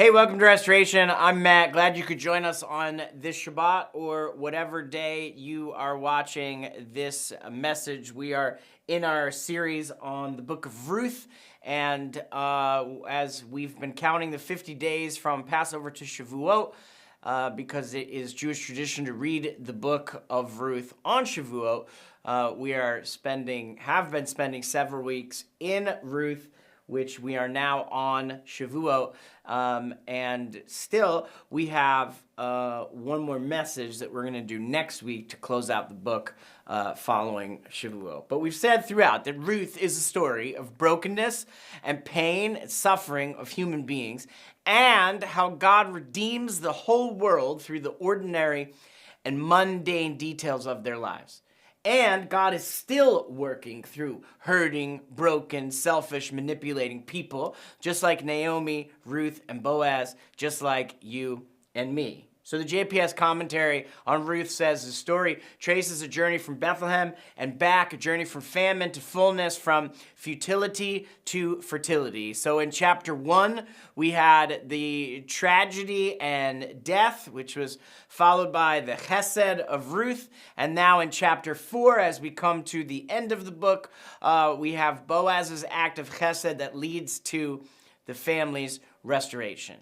Hey, welcome to Restoration. I'm Matt. Glad you could join us on this Shabbat or whatever day you are watching this message. We are in our series on the book of Ruth, and as we've been counting the 50 days from Passover to Shavuot, because it is Jewish tradition to read the book of Ruth on Shavuot, we have been spending several weeks in Ruth, which we are now on Shavuot. And still, we have one more message that we're going to do next week to close out the book following Shavuot. But we've said throughout that Ruth is a story of brokenness and pain and suffering of human beings, and how God redeems the whole world through the ordinary and mundane details of their lives. And God is still working through hurting, broken, selfish, manipulating people, just like Naomi, Ruth, and Boaz, just like you and me. So the JPS commentary on Ruth says the story traces a journey from Bethlehem and back, a journey from famine to fullness, from futility to fertility. So in chapter 1, we had the tragedy and death, which was followed by the chesed of Ruth. And now in chapter 4, as we come to the end of the book, we have Boaz's act of chesed that leads to the family's restoration.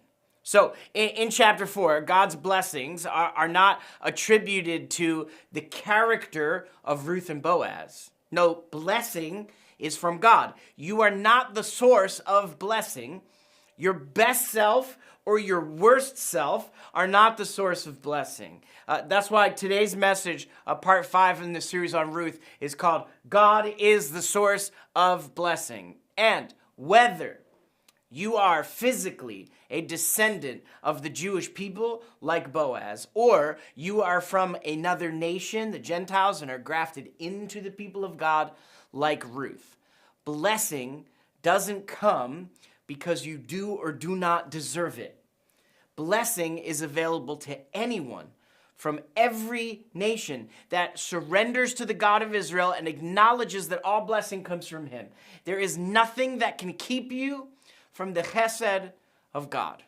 So in chapter 4, God's blessings are not attributed to the character of Ruth and Boaz. No, blessing is from God. You are not the source of blessing. Your best self or your worst self are not the source of blessing. That's why today's message, part 5 in the series on Ruth, is called God is the Source of Blessing. And whether you are physically a descendant of the Jewish people like Boaz, or you are from another nation, the Gentiles, and are grafted into the people of God like Ruth. Blessing doesn't come because you do or do not deserve it. Blessing is available to anyone from every nation that surrenders to the God of Israel and acknowledges that all blessing comes from him. There is nothing that can keep you from the chesed of God.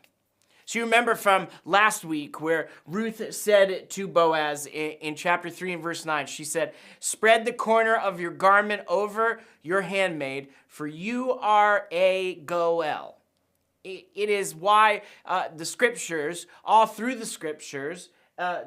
So you remember from last week where Ruth said to Boaz in chapter 3 and verse 9, she said, "Spread the corner of your garment over your handmaid, for you are a Goel." It is why the scriptures, all through the scriptures,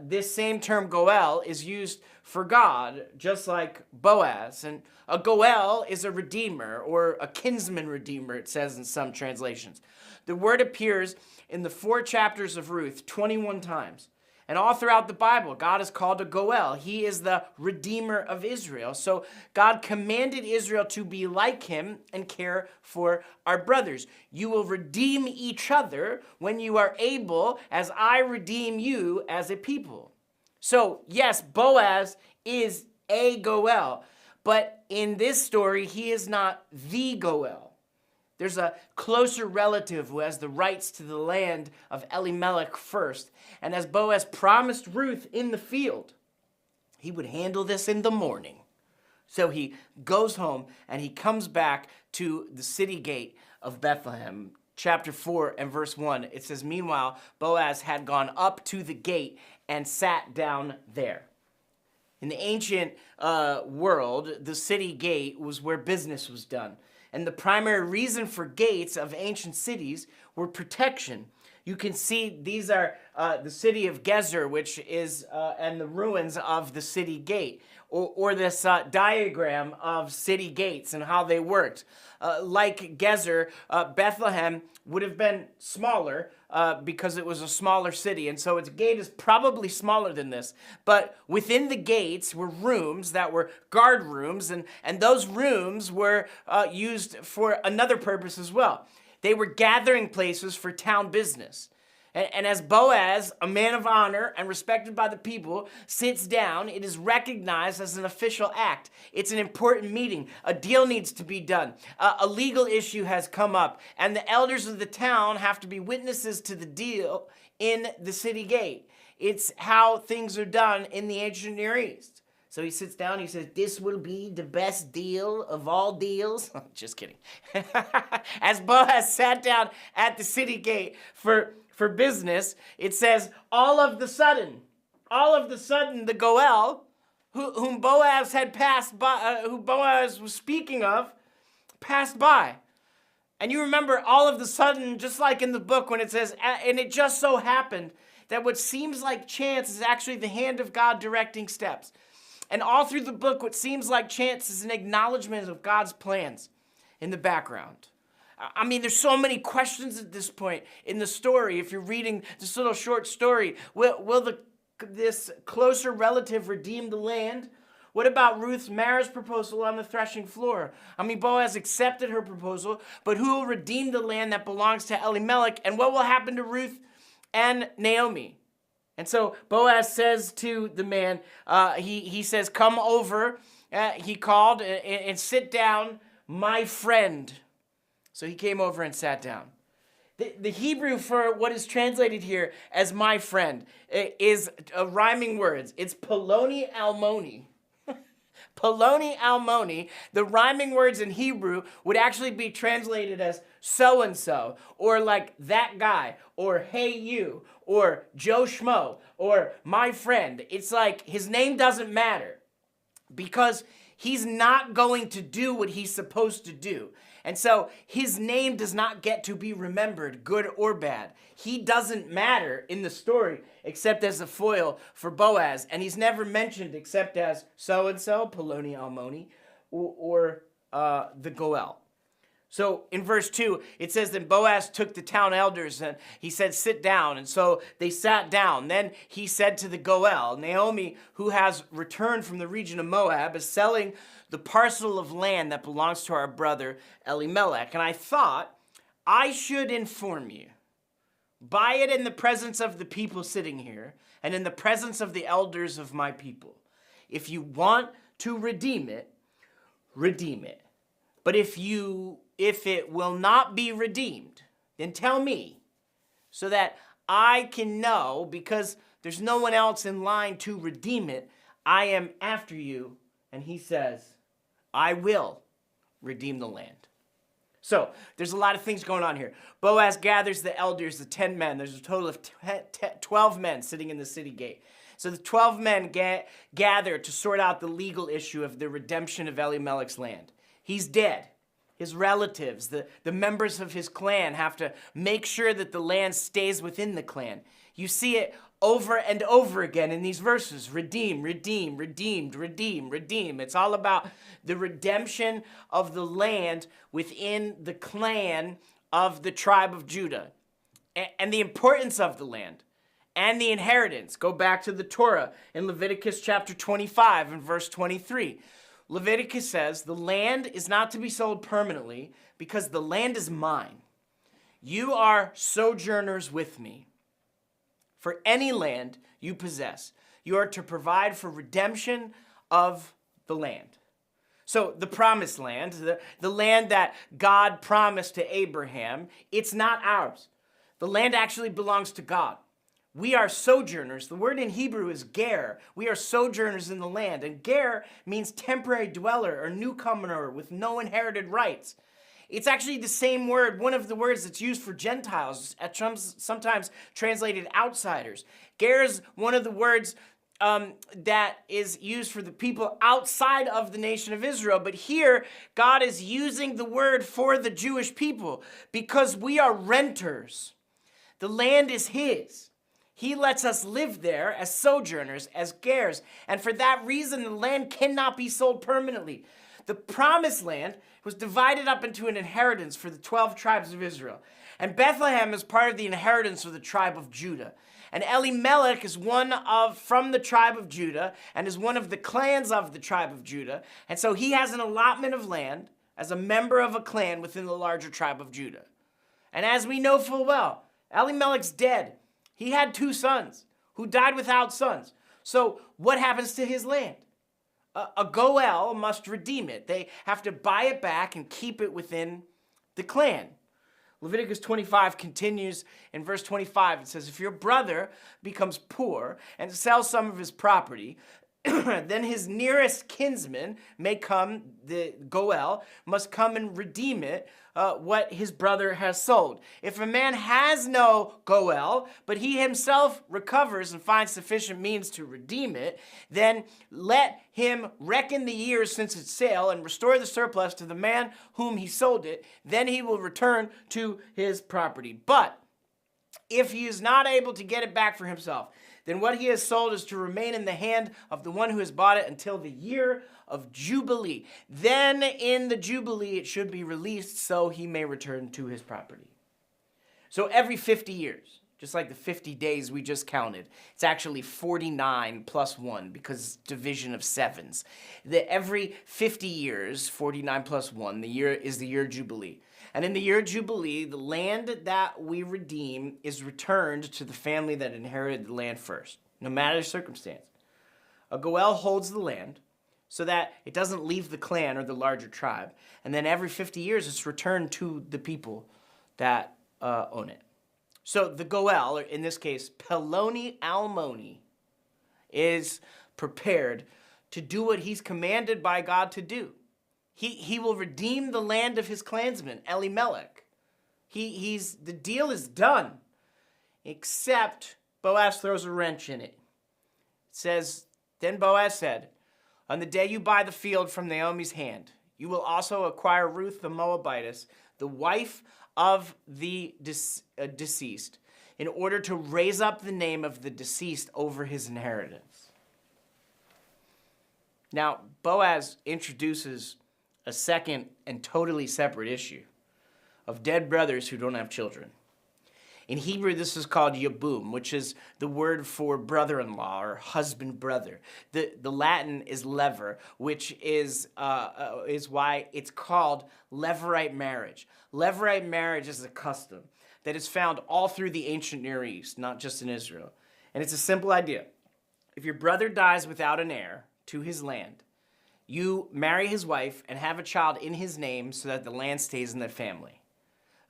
this same term Goel is used for God, just like Boaz. And a Goel is a redeemer or a kinsman redeemer, it says in some translations. The word appears in the 4 chapters of Ruth 21 times. And all throughout the Bible, God is called a Goel. He is the redeemer of Israel. So God commanded Israel to be like him and care for our brothers. You will redeem each other when you are able, as I redeem you as a people. So yes, Boaz is a Goel, but in this story, he is not the Goel. There's a closer relative who has the rights to the land of Elimelech first. And as Boaz promised Ruth in the field, he would handle this in the morning. So he goes home and he comes back to the city gate of Bethlehem. Chapter 4 and verse 1, it says, "Meanwhile, Boaz had gone up to the gate and sat down there." In the ancient world, the city gate was where business was done. And the primary reason for gates of ancient cities were protection. You can see these are the city of Gezer, which is, and the ruins of the city gate, or this diagram of city gates and how they worked. Like Gezer, Bethlehem would have been smaller because it was a smaller city, and so its gate is probably smaller than this. But within the gates were rooms that were guard rooms, and those rooms were used for another purpose as well. They were gathering places for town business. And as Boaz, a man of honor and respected by the people, sits down, it is recognized as an official act. It's an important meeting. A deal needs to be done. A legal issue has come up, and the elders of the town have to be witnesses to the deal in the city gate. It's how things are done in the ancient Near East. So he sits down, he says, this will be the best deal of all deals. Just kidding. As Boaz sat down at the city gate for business, it says, all of the sudden, the Goel, whom Boaz had passed by, who Boaz was speaking of, passed by. And you remember all of the sudden, just like in the book when it says, and it just so happened that what seems like chance is actually the hand of God directing steps. And all through the book, what seems like chance is an acknowledgement of God's plans in the background. I mean, there's so many questions at this point in the story. If you're reading this little short story, will this closer relative redeem the land? What about Ruth's marriage proposal on the threshing floor? I mean, Boaz accepted her proposal, but who will redeem the land that belongs to Elimelech? And what will happen to Ruth and Naomi? And so Boaz says to the man, he says, come over. He called and sit down, my friend. So he came over and sat down. The Hebrew for what is translated here as my friend is rhyming words. It's Poloni Almoni. Poloni Almoni, the rhyming words in Hebrew would actually be translated as so-and-so, or like that guy, or hey you, or Joe Schmo, or my friend. It's like his name doesn't matter because he's not going to do what he's supposed to do. And so his name does not get to be remembered, good or bad. He doesn't matter in the story except as a foil for Boaz. And he's never mentioned except as so-and-so, Poloni Almoni, or the Goel. So in verse 2, it says that Boaz took the town elders and he said, sit down. And so they sat down. Then he said to the Goel, Naomi, who has returned from the region of Moab, is selling the parcel of land that belongs to our brother Elimelech. And I thought I should inform you. Buy it in the presence of the people sitting here and in the presence of the elders of my people. If you want to redeem it, redeem it. But if it will not be redeemed, then tell me so that I can know, because there's no one else in line to redeem it. I am after you. And he says, I will redeem the land. So there's a lot of things going on here. Boaz gathers the elders, the 10 men. There's a total of 12 men sitting in the city gate. So the 12 men gather to sort out the legal issue of the redemption of Elimelech's land. He's dead. His relatives, the members of his clan, have to make sure that the land stays within the clan. You see it over and over again in these verses. Redeem, redeem, redeemed, redeem, redeem. It's all about the redemption of the land within the clan of the tribe of Judah. And the importance of the land and the inheritance. Go back to the Torah in Leviticus chapter 25 and verse 23. Leviticus says, the land is not to be sold permanently because the land is mine. You are sojourners with me. For any land you possess, you are to provide for redemption of the land. So the promised land, the land that God promised to Abraham, it's not ours. The land actually belongs to God. We are sojourners. The word in Hebrew is ger. We are sojourners in the land. And ger means temporary dweller or newcomer with no inherited rights. It's actually the same word, one of the words that's used for Gentiles, sometimes translated outsiders. Ger is one of the words that is used for the people outside of the nation of Israel. But here, God is using the word for the Jewish people because we are renters. The land is his. He lets us live there as sojourners, as gers. And for that reason, the land cannot be sold permanently. The promised land was divided up into an inheritance for the 12 tribes of Israel. And Bethlehem is part of the inheritance of the tribe of Judah. And Elimelech is from the tribe of Judah and is one of the clans of the tribe of Judah. And so he has an allotment of land as a member of a clan within the larger tribe of Judah. And as we know full well, Elimelech's dead. He had 2 sons who died without sons. So what happens to his land? A Goel must redeem it. They have to buy it back and keep it within the clan. Leviticus 25 continues in verse 25. It says, if your brother becomes poor and sells some of his property, then his nearest kinsman may come, the Goel, must come and redeem it, what his brother has sold. If a man has no Goel, but he himself recovers and finds sufficient means to redeem it, then let him reckon the years since its sale and restore the surplus to the man whom he sold it. Then he will return to his property. But if he is not able to get it back for himself, then what he has sold is to remain in the hand of the one who has bought it until the year of Jubilee. Then in the Jubilee it should be released so he may return to his property. So every 50 years, just like the 50 days we just counted, it's actually 49 plus 1 because it's division of sevens. Every 50 years, 49 plus 1, the year is the year of Jubilee. And in the year of Jubilee, the land that we redeem is returned to the family that inherited the land first, no matter the circumstance. A Goel holds the land so that it doesn't leave the clan or the larger tribe. And then every 50 years, it's returned to the people that own it. So the Goel, or in this case, Peloni Almoni, is prepared to do what he's commanded by God to do. He will redeem the land of his clansman, Elimelech. The deal is done, except Boaz throws a wrench in it. It says, then Boaz said, on the day you buy the field from Naomi's hand, you will also acquire Ruth the Moabitess, the wife of the deceased, in order to raise up the name of the deceased over his inheritance. Now, Boaz introduces a second and totally separate issue of dead brothers who don't have children. In Hebrew, this is called yabum, which is the word for brother-in-law or husband-brother. The Latin is lever, which is why it's called levirate marriage. Levirate marriage is a custom that is found all through the ancient Near East, not just in Israel. And it's a simple idea. If your brother dies without an heir to his land, you marry his wife and have a child in his name so that the land stays in the family.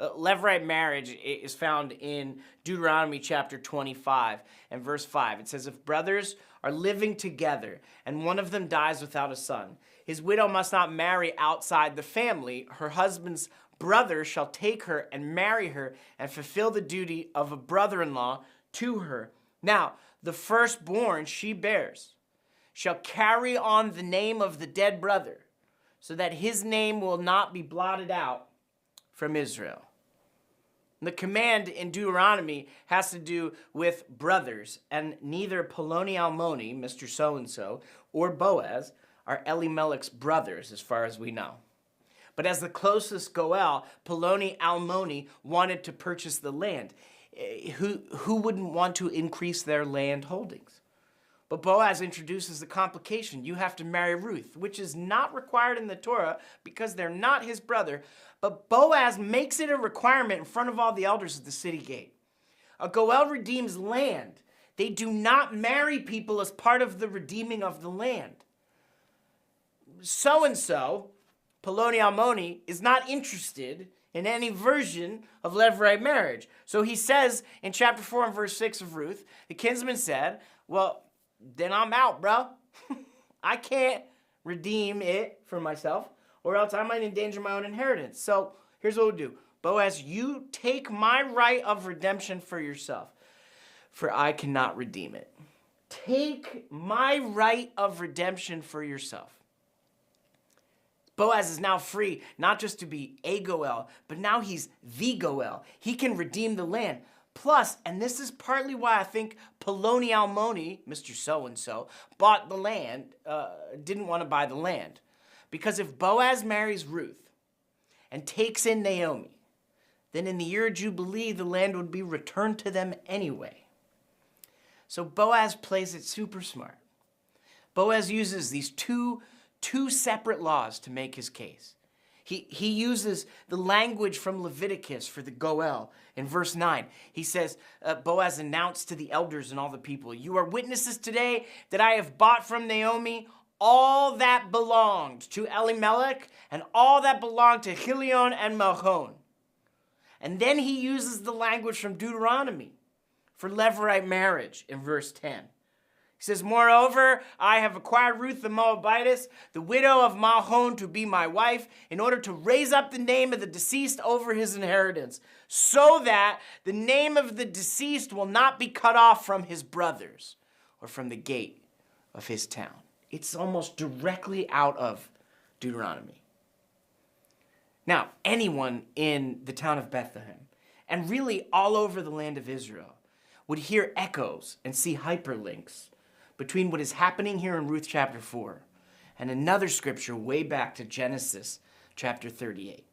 Levirate marriage is found in Deuteronomy chapter 25 and verse 5. It says, if brothers are living together and one of them dies without a son, his widow must not marry outside the family. Her husband's brother shall take her and marry her and fulfill the duty of a brother-in-law to her. Now, the firstborn she bears shall carry on the name of the dead brother, so that his name will not be blotted out from Israel. The command in Deuteronomy has to do with brothers, and neither Peloni Almoni, Mr. So-and-so, or Boaz are Elimelech's brothers, as far as we know. But as the closest Goel, Peloni Almoni wanted to purchase the land. Who wouldn't want to increase their land holdings? But Boaz introduces the complication. You have to marry Ruth, which is not required in the Torah because they're not his brother. But Boaz makes it a requirement in front of all the elders at the city gate. A Goel redeems land. They do not marry people as part of the redeeming of the land. So-and-so, Peloni Almoni, is not interested in any version of levirate marriage. So he says in chapter 4 and verse 6 of Ruth, the kinsman said, well, then I'm out, bro. I can't redeem it for myself, or else I might endanger my own inheritance. So here's what we'll do. Boaz, you take my right of redemption for yourself, for I cannot redeem it. Take my right of redemption for yourself. Boaz is now free, not just to be a Goel, but now he's the Goel. He can redeem the land. Plus, and this is partly why I think Peloni Almoni, Mr. So-and-so, bought the land, didn't want to buy the land. Because if Boaz marries Ruth and takes in Naomi, then in the year of Jubilee, the land would be returned to them anyway. So Boaz plays it super smart. Boaz uses these two separate laws to make his case. He uses the language from Leviticus for the Goel. In verse 9, he says, Boaz announced to the elders and all the people, you are witnesses today that I have bought from Naomi all that belonged to Elimelech and all that belonged to Chilion and Mahlon. And then he uses the language from Deuteronomy for levirate marriage in verse 10. He He says, moreover, I have acquired Ruth the Moabitess, the widow of Mahlon, to be my wife, in order to raise up the name of the deceased over his inheritance, so that the name of the deceased will not be cut off from his brothers or from the gate of his town. It's almost directly out of Deuteronomy. Now, anyone in the town of Bethlehem, and really all over the land of Israel, would hear echoes and see hyperlinks between what is happening here in Ruth chapter 4 and another scripture way back to Genesis chapter 38.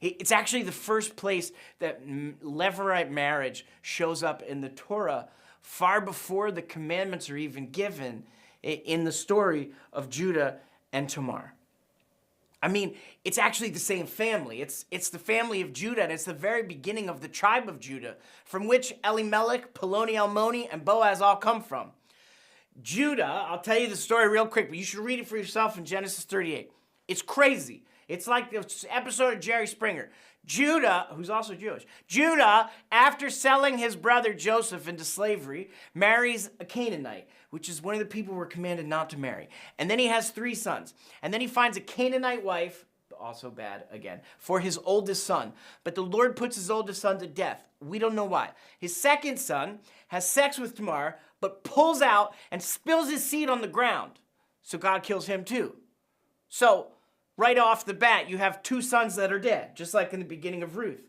It's actually the first place that levirate marriage shows up in the Torah far before the commandments are even given in the story of Judah and Tamar. I mean, it's actually the same family. It's the family of Judah, and it's the very beginning of the tribe of Judah, from which Elimelech, Peloni, Almoni, and Boaz all come from. Judah, I'll tell you the story real quick, but you should read it for yourself in Genesis 38. It's crazy. It's like the episode of Jerry Springer. Judah, who's also Jewish, Judah, after selling his brother Joseph into slavery, marries a Canaanite, which is one of the people we're commanded not to marry. And then he has 3 sons. And then he finds a Canaanite wife, also bad again, for his oldest son. But the Lord puts his oldest son to death. We don't know why. His second son has sex with Tamar, but pulls out and spills his seed on the ground. So God kills him too. So right off the bat, you have 2 sons that are dead, just like in the beginning of Ruth.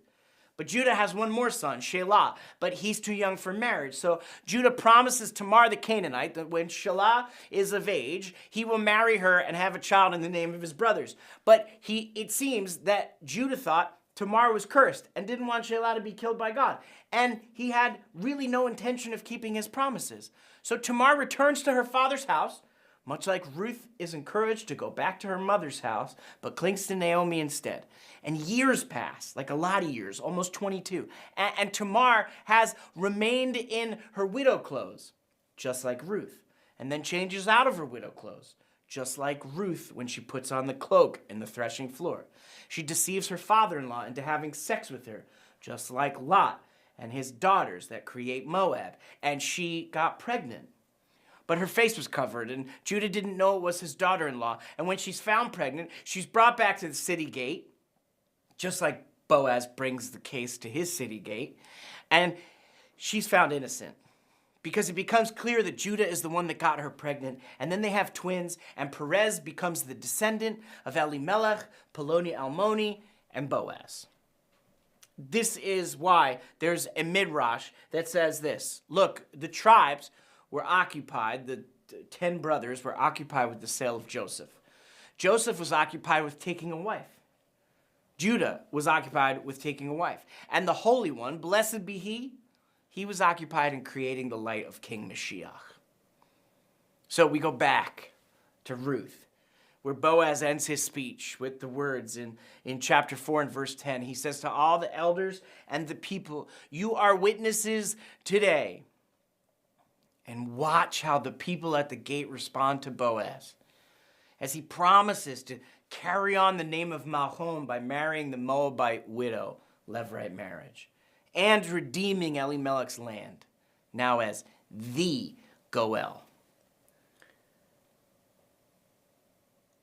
But Judah has one more son, Shelah, but he's too young for marriage. So Judah promises Tamar the Canaanite that when Shelah is of age, he will marry her and have a child in the name of his brothers. But it seems that Judah thought Tamar was cursed and didn't want Shelah to be killed by God. And he had really no intention of keeping his promises. So Tamar returns to her father's house, much like Ruth is encouraged to go back to her mother's house, but clings to Naomi instead. And years pass, like a lot of years, almost 22. And Tamar has remained in her widow clothes, just like Ruth, and then changes out of her widow clothes, just like Ruth when she puts on the cloak in the threshing floor. She deceives her father-in-law into having sex with her, just like Lot and his daughters that create Moab. And she got pregnant. But her face was covered, and Judah didn't know it was his daughter-in-law. And when she's found pregnant, she's brought back to the city gate, just like Boaz brings the case to his city gate, and she's found innocent. Because it becomes clear that Judah is the one that got her pregnant, and then they have twins, and Perez becomes the descendant of Elimelech, Peloni, Almoni, and Boaz. This is why there's a midrash that says this. Look, the tribes were occupied, the 10 brothers were occupied with the sale of Joseph. Joseph was occupied with taking a wife. Judah was occupied with taking a wife. And the Holy One, blessed be he was occupied in creating the light of King Mashiach. So we go back to Ruth, where Boaz ends his speech with the words in chapter 4 and verse 10. He says to all the elders and the people, you are witnesses today. And watch how the people at the gate respond to Boaz as he promises to carry on the name of Mahlon by marrying the Moabite widow, levirate marriage, and redeeming Elimelech's land, now as the Goel.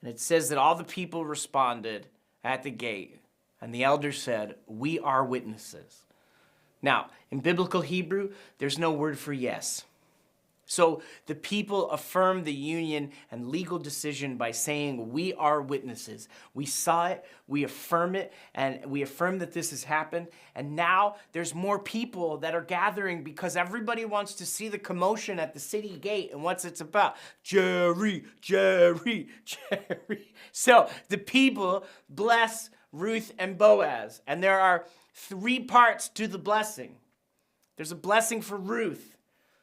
And it says that all the people responded at the gate, and the elders said, we are witnesses. Now, in biblical Hebrew, there's no word for yes. So the people affirm the union and legal decision by saying, we are witnesses. We saw it, we affirm it, and we affirm that this has happened. And now there's more people that are gathering because everybody wants to see the commotion at the city gate and what's it's about. Jerry. So the people bless Ruth and Boaz. And there are 3 parts to the blessing. There's a blessing for Ruth,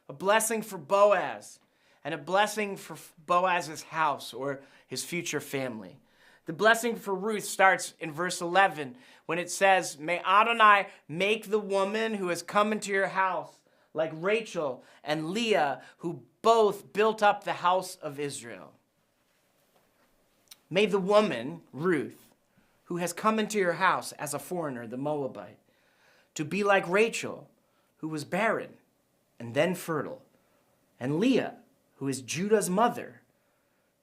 a blessing for Boaz, and a blessing for Boaz's house or his future family. The blessing for Ruth starts in verse 11 when it says, may Adonai make the woman who has come into your house like Rachel and Leah, who both built up the house of Israel. May the woman, Ruth, who has come into your house as a foreigner, the Moabite, to be like Rachel, who was barren and then fertile, and Leah, who is Judah's mother,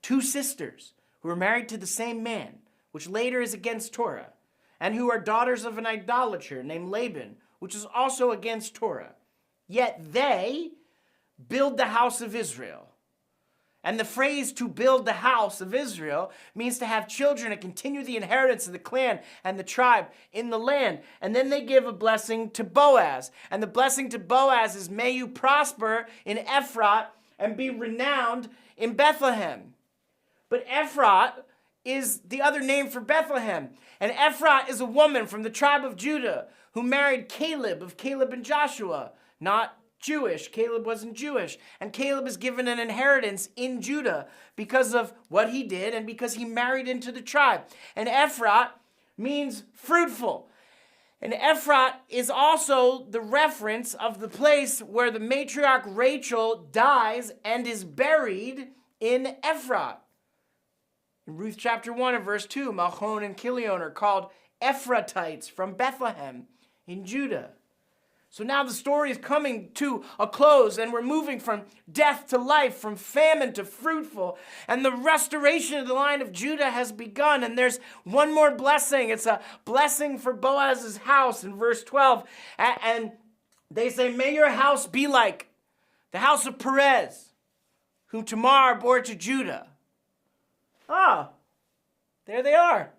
2 sisters who were married to the same man, which later is against Torah, and who are daughters of an idolater named Laban, which is also against Torah. Yet they build the house of Israel. And the phrase to build the house of Israel means to have children and continue the inheritance of the clan and the tribe in the land. And then they give a blessing to Boaz. And the blessing to Boaz is, may you prosper in Ephrat and be renowned in Bethlehem. But Ephrat is the other name for Bethlehem. And Ephrat is a woman from the tribe of Judah who married Caleb of Caleb and Joshua, not Jewish. Caleb wasn't Jewish. And Caleb is given an inheritance in Judah because of what he did and because he married into the tribe. And Ephrat means fruitful. And Ephrat is also the reference of the place where the matriarch Rachel dies and is buried in Ephrat. In Ruth chapter 1 and verse 2, Malchon and Kilion are called Ephratites from Bethlehem in Judah. So now the story is coming to a close, and we're moving from death to life, from famine to fruitful, and the restoration of the line of Judah has begun, and there's one more blessing. It's a blessing for Boaz's house in verse 12, and they say, may your house be like the house of Perez, whom Tamar bore to Judah. Ah, there they are,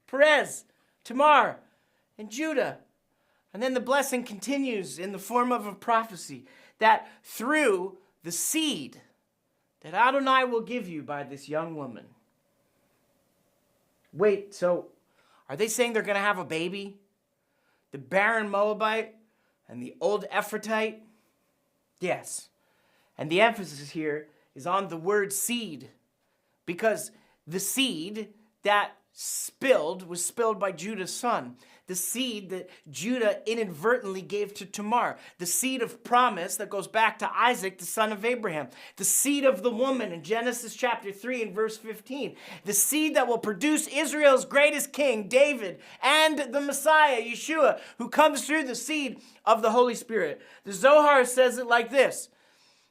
Perez, Tamar, and Judah. And then the blessing continues in the form of a prophecy that through the seed that Adonai will give you by this young woman. Wait, so are they saying they're going to have a baby? The barren Moabite and the old Ephratite? Yes. And the emphasis here is on the word seed, because the seed that was spilled by Judah's son. The seed that Judah inadvertently gave to Tamar. The seed of promise that goes back to Isaac, the son of Abraham. The seed of the woman in Genesis chapter 3 and verse 15. The seed that will produce Israel's greatest king, David, and the Messiah, Yeshua, who comes through the seed of the Holy Spirit. The Zohar says it like this.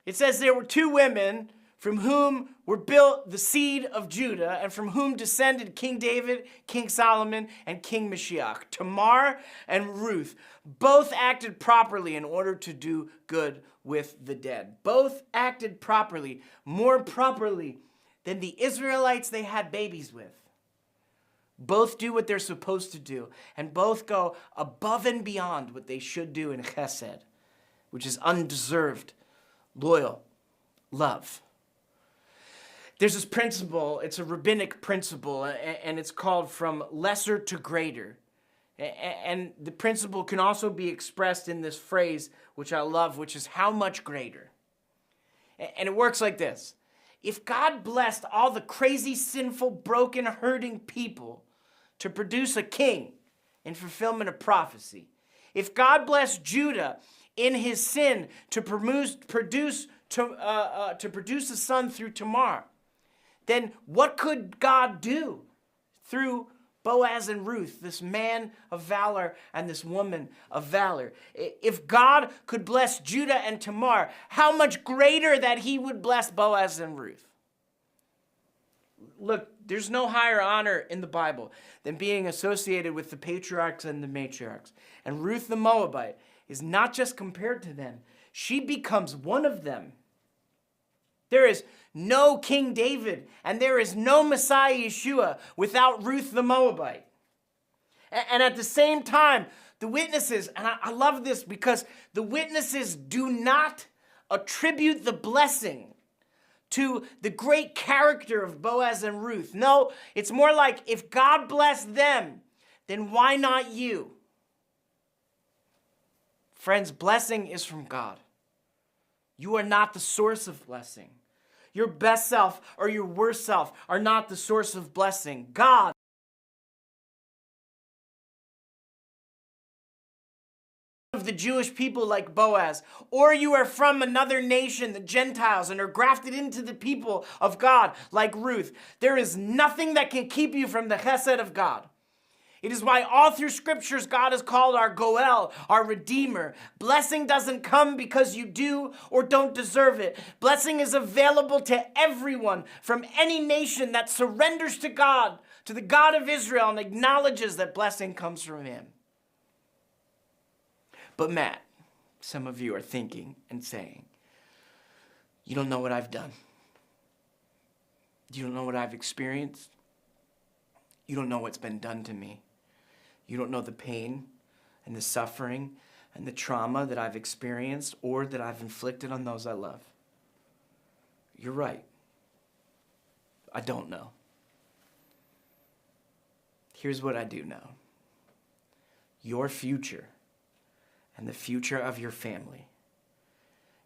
It says there were 2 women from whom were built the seed of Judah, and from whom descended King David, King Solomon, and King Mashiach. Tamar and Ruth both acted properly in order to do good with the dead. Both acted properly, more properly than the Israelites they had babies with. Both do what they're supposed to do, and both go above and beyond what they should do in chesed, which is undeserved, loyal love. There's this principle, it's a rabbinic principle, and it's called from lesser to greater. And the principle can also be expressed in this phrase, which I love, which is how much greater. And it works like this. If God blessed all the crazy, sinful, broken, hurting people to produce a king in fulfillment of prophecy, if God blessed Judah in his sin to produce a son through Tamar, then what could God do through Boaz and Ruth, this man of valor and this woman of valor? If God could bless Judah and Tamar, how much greater that he would bless Boaz and Ruth? Look, there's no higher honor in the Bible than being associated with the patriarchs and the matriarchs. And Ruth the Moabite is not just compared to them. She becomes one of them. There is no King David, and there is no Messiah Yeshua without Ruth the Moabite. And at the same time, the witnesses, and I love this because the witnesses do not attribute the blessing to the great character of Boaz and Ruth. No, it's more like, if God blessed them, then why not you? Friends, blessing is from God. You are not the source of blessing. Your best self or your worst self are not the source of blessing. God. Of the Jewish people like Boaz, or you are from another nation, the Gentiles, and are grafted into the people of God like Ruth. There is nothing that can keep you from the chesed of God. It is why all through scriptures, God is called our Goel, our Redeemer. Blessing doesn't come because you do or don't deserve it. Blessing is available to everyone from any nation that surrenders to God, to the God of Israel, and acknowledges that blessing comes from him. But Matt, some of you are thinking and saying, you don't know what I've done. You don't know what I've experienced. You don't know what's been done to me. You don't know the pain and the suffering and the trauma that I've experienced or that I've inflicted on those I love. You're right. I don't know. Here's what I do know. Your future and the future of your family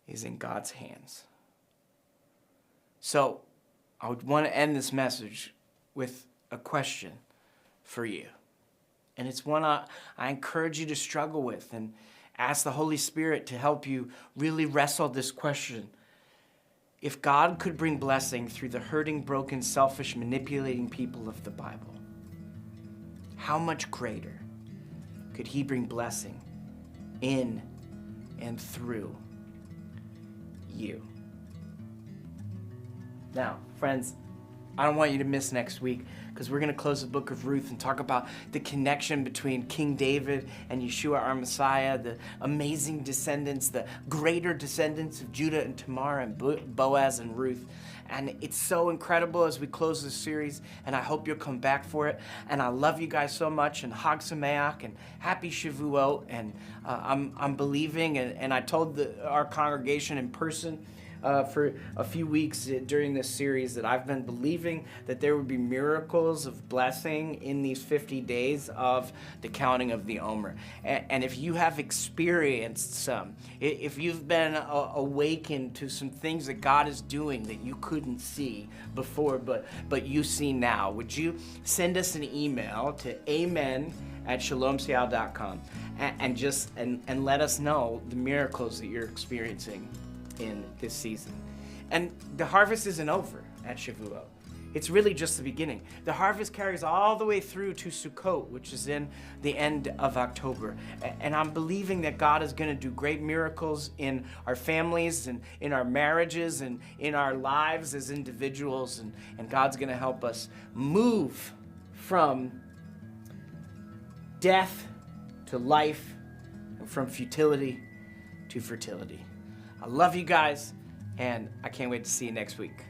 is in God's hands. So I would want to end this message with a question for you. And it's one I encourage you to struggle with and ask the Holy Spirit to help you really wrestle this question. If God could bring blessing through the hurting, broken, selfish, manipulating people of the Bible, how much greater could he bring blessing in and through you? Now, friends, I don't want you to miss next week because we're going to close the book of Ruth and talk about the connection between King David and Yeshua, our Messiah, the amazing descendants, the greater descendants of Judah and Tamar and Boaz and Ruth. And it's so incredible as we close this series, and I hope you'll come back for it. And I love you guys so much, and Chag Sameach, and happy Shavuot. And I'm believing, and I told our congregation in person for a few weeks during this series that I've been believing that there would be miracles of blessing in these 50 days of the counting of the Omer. And if you have experienced some, if you've been awakened to some things that God is doing that you couldn't see before, but you see now, would you send us an email to amen@shalomseattle.com and let us know the miracles that you're experiencing in this season. And the harvest isn't over at Shavuot. It's really just the beginning. The harvest carries all the way through to Sukkot, which is in the end of October. And I'm believing that God is going to do great miracles in our families and in our marriages and in our lives as individuals. And God's going to help us move from death to life and from futility to fertility. I love you guys, and I can't wait to see you next week.